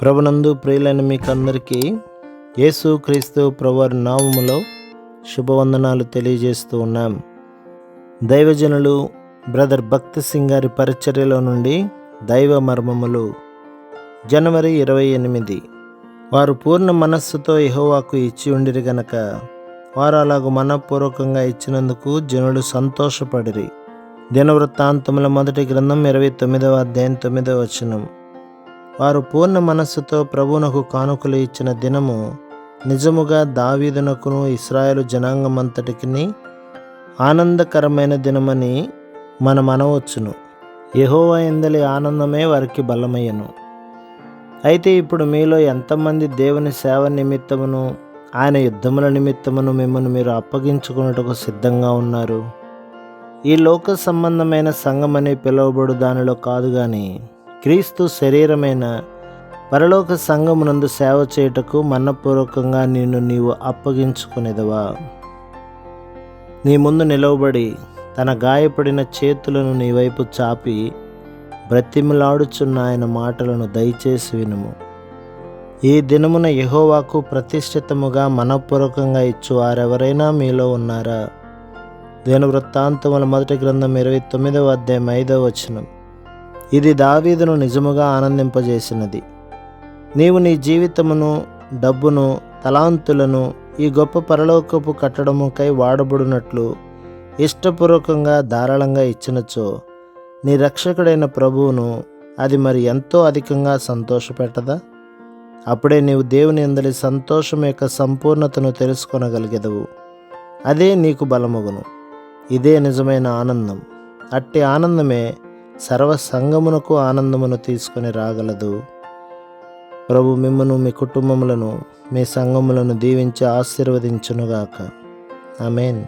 ప్రభునందు ప్రియులైన మీకందరికీ యేసుక్రీస్తు ప్రభువారి నామములో శుభవందనాలు తెలియజేస్తూ ఉన్నాం. దైవజనులు బ్రదర్ భక్తి సింగ్ గారి పరిచర్యలో నుండి దైవ మర్మములు జనవరి 28. వారు పూర్ణ మనస్సుతో యెహోవాకు ఇచ్చి ఉండిరి గనక వారు అలాగూ మనఃపూర్వకంగా ఇచ్చినందుకు జనులు సంతోషపడిరి. దినవృత్తాంతముల మొదటి గ్రంథం 29వ అధ్యాయం 9వ వచనం. వారు పూర్ణ మనస్సుతో ప్రభువునకు కానుకలు ఇచ్చిన దినము నిజముగా దావీదునకును ఇశ్రాయేలు జనాంగమంతటికి ఆనందకరమైన దినమని మనం అనవచ్చును. యెహోవా యందలి ఆనందమే వారికి బలమయ్యను. అయితే ఇప్పుడు మీలో ఎంతమంది దేవుని సేవ నిమిత్తమును ఆయన యుద్ధముల నిమిత్తమును మిమ్మల్ని మీరు అప్పగించుకున్నట్టుకు సిద్ధంగా ఉన్నారు? ఈ లోక సంబంధమైన సంఘమని పిలువబడు దానిలో కాదు గాని క్రీస్తు శరీరమైన పరలోక సంఘమునందు సేవ చేయుటకు మనఃపూర్వకంగా నీవు అప్పగించుకునేదవా? నీ ముందు నిలవబడి తన గాయపడిన చేతులను నీ వైపు చాపి బ్రతిమలాడుచున్న ఆయన మాటలను దయచేసి వినుము. ఈ దినమున యెహోవాకు ప్రతిష్ఠితముగా మనఃపూర్వకంగా ఇచ్చు వారెవరైనా మీలో ఉన్నారా? దినవృత్తాంతముల మొదటి గ్రంథం 29వ అధ్యాయం 5వ వచనం. ఇది దావీదును నిజముగా ఆనందింపజేసినది. నీవు నీ జీవితమును, డబ్బును, తలాంతులను ఈ గొప్ప పరలోకపు కట్టడముకై వాడబడినట్లు ఇష్టపూర్వకంగా ధారాళంగా ఇచ్చినచో నీ రక్షకుడైన ప్రభువును అది మరి ఎంతో అధికంగా సంతోషపెట్టదా? అప్పుడే నీవు దేవుని యందలి సంతోషం యొక్క సంపూర్ణతను తెలుసుకొనగలిగెదవు. అదే నీకు బలమగును. ఇదే నిజమైన ఆనందం. అట్టి ఆనందమే సర్వ సంఘమునకు ఆనందమును తీసుకొని రాగలదు. ప్రభు మిమ్మును, మీ కుటుంబములను, మీ సంఘములను దీవించి ఆశీర్వదించునుగాక. ఆమేన్.